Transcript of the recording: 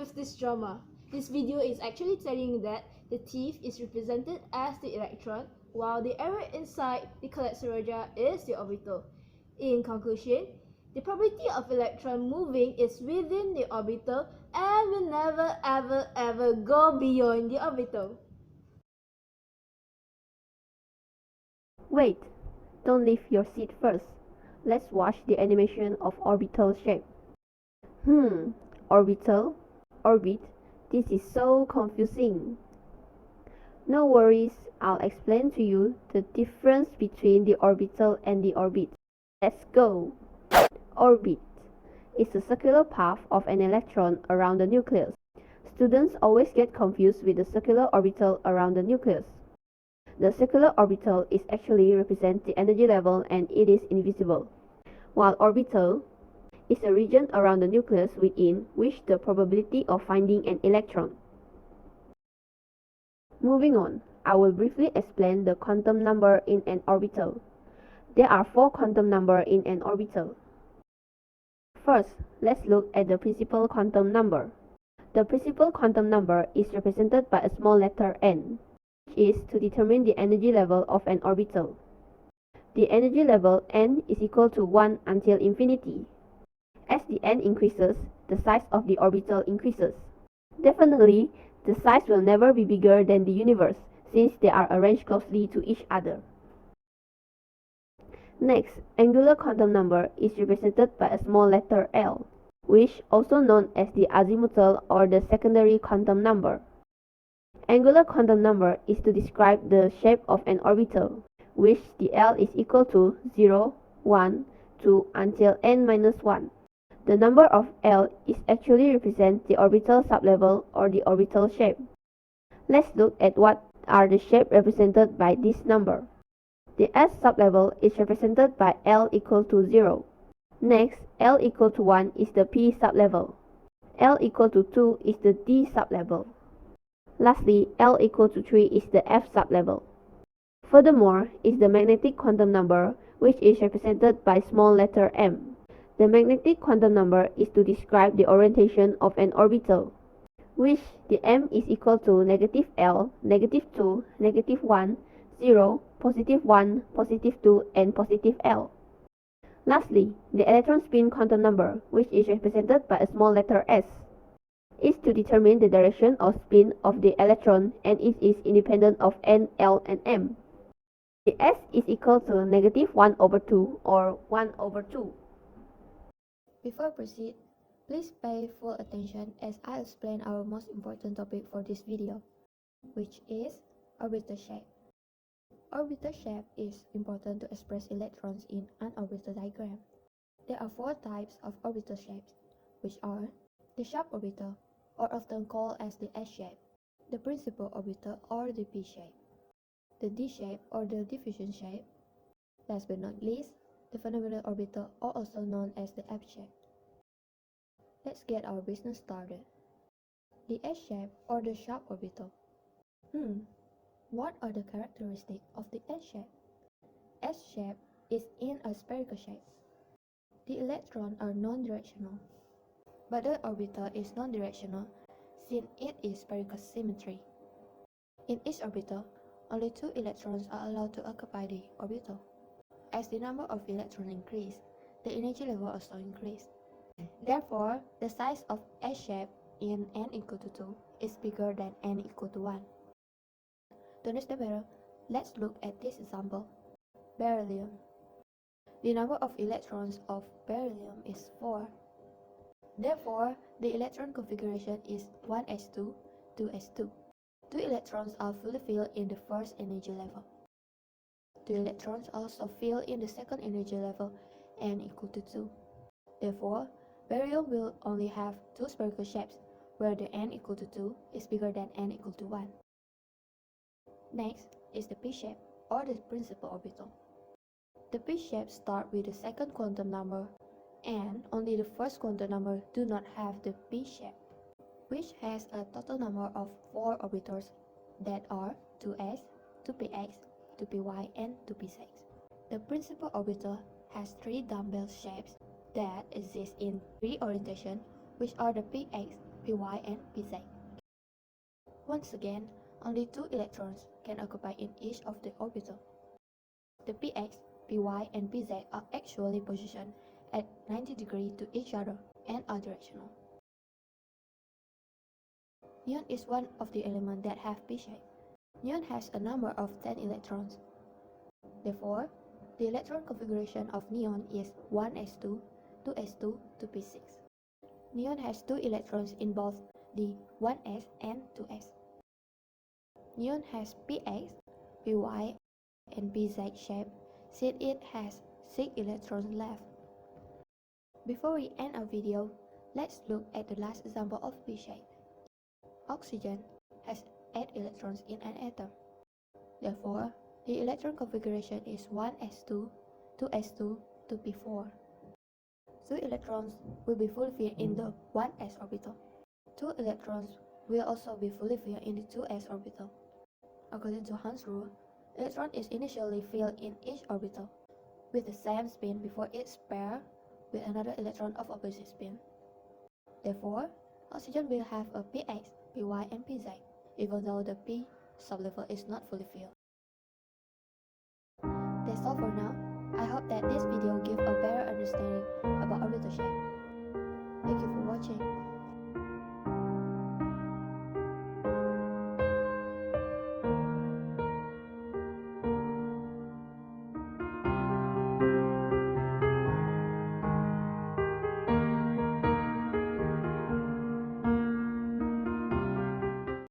with this drama. This video is actually telling that the thief is represented as the electron, while the area inside the Kalatsuroja is the orbital. In conclusion, the probability of electron moving is within the orbital and will never ever go beyond the orbital. Wait, don't leave your seat first. Let's watch the animation of orbital shape. Orbital? Orbit? This is so confusing. No worries, I'll explain to you the difference between the orbital and the orbit. Let's go! Orbit is the circular path of an electron around the nucleus. Students always get confused with the circular orbital around the nucleus. The circular orbital is actually represents the energy level and it is invisible, while orbital is a region around the nucleus within which the probability of finding an electron. Moving on, I will briefly explain the quantum number in an orbital. There are 4 quantum numbers in an orbital. First, let's look at the principal quantum number. The principal quantum number is represented by a small letter n, which is to determine the energy level of an orbital. The energy level n is equal to 1 until infinity. As the n increases, the size of the orbital increases. Definitely, the size will never be bigger than the universe, since they are arranged closely to each other. Next, angular quantum number is represented by a small letter l, which also known as the azimuthal or the secondary quantum number. Angular quantum number is to describe the shape of an orbital, which the L is equal to 0, 1, 2 until n-1. The number of L is actually represents the orbital sublevel or the orbital shape. Let's look at what are the shapes represented by this number. The S sublevel is represented by L equal to 0. Next, L equal to 1 is the P sublevel. L equal to 2 is the D sublevel. Lastly, L equal to 3 is the F sublevel. Furthermore, is the magnetic quantum number, which is represented by small letter m. The magnetic quantum number is to describe the orientation of an orbital, which the m is equal to negative L, negative 2, negative 1, 0, positive 1, positive 2, and positive L. Lastly, the electron spin quantum number, which is represented by a small letter s, is to determine the direction of spin of the electron and it is independent of n, L, and m. The s is equal to negative 1 over 2 or 1 over 2. Before I proceed, please pay full attention as I explain our most important topic for this video, which is orbital shape. Orbital shape is important to express electrons in an orbital diagram. There are 4 types of orbital shapes, which are the sharp orbital, or often called as the S shape, the principal orbital or the P shape, the D shape or the diffusion shape, last but not least, the fundamental orbital or also known as the F shape. Let's get our business started. The S shape or the sharp orbital. What are the characteristics of the S shape? S shape is in a spherical shape. The electrons are non-directional, but the orbital is non-directional since it is spherical symmetry. In each orbital, only 2 electrons are allowed to occupy the orbital. As the number of electrons increase, the energy level also increases. Therefore, the size of S shape in n equal to 2 is bigger than n equal to 1. To understand better, let's look at this example. Beryllium. The number of electrons of beryllium is 4. Therefore, the electron configuration is 1s2, 2s2. 2 electrons are fully filled in the first energy level. 2 electrons also filled in the second energy level, n equal to 2. Therefore, beryllium will only have 2 spherical shapes, where the n equal to 2 is bigger than n equal to 1. Next is the P shape, or the principal orbital. The P shape starts with the second quantum number, and only the first quantum number do not have the P shape, which has a total number of 4 orbitals that are 2s, 2px, 2py, and 2p6. The principal orbital has 3 dumbbell shapes that exist in 3 orientations, which are the px, py, and pz. Once again, only 2 electrons can occupy in each of the orbital. The px, py, and pz are actually positioned at 90 degrees to each other and are directional. Neon is one of the elements that have p shape. Neon has a number of 10 electrons. Therefore, the electron configuration of neon is 1s2, 2s2 to p6. Neon has 2 electrons in both the 1s and 2s. Neon has px, py, and pz shape since it has 6 electrons left. Before we end our video, let's look at the last example of p shape. Oxygen has 8 electrons in an atom. Therefore, the electron configuration is 1s2, 2s2 to p4. 2 electrons will be fully filled in the 1s orbital. 2 electrons will also be fully filled in the 2s orbital. According to Hahn rule, electron is initially filled in each orbital with the same spin before it's paired with another electron of opposite spin. Therefore, oxygen will have a px, py, and pz, even though the p sublevel is not fully filled. That's all for now. I hope that this video gives a better understanding about orbital shape. Thank you for watching.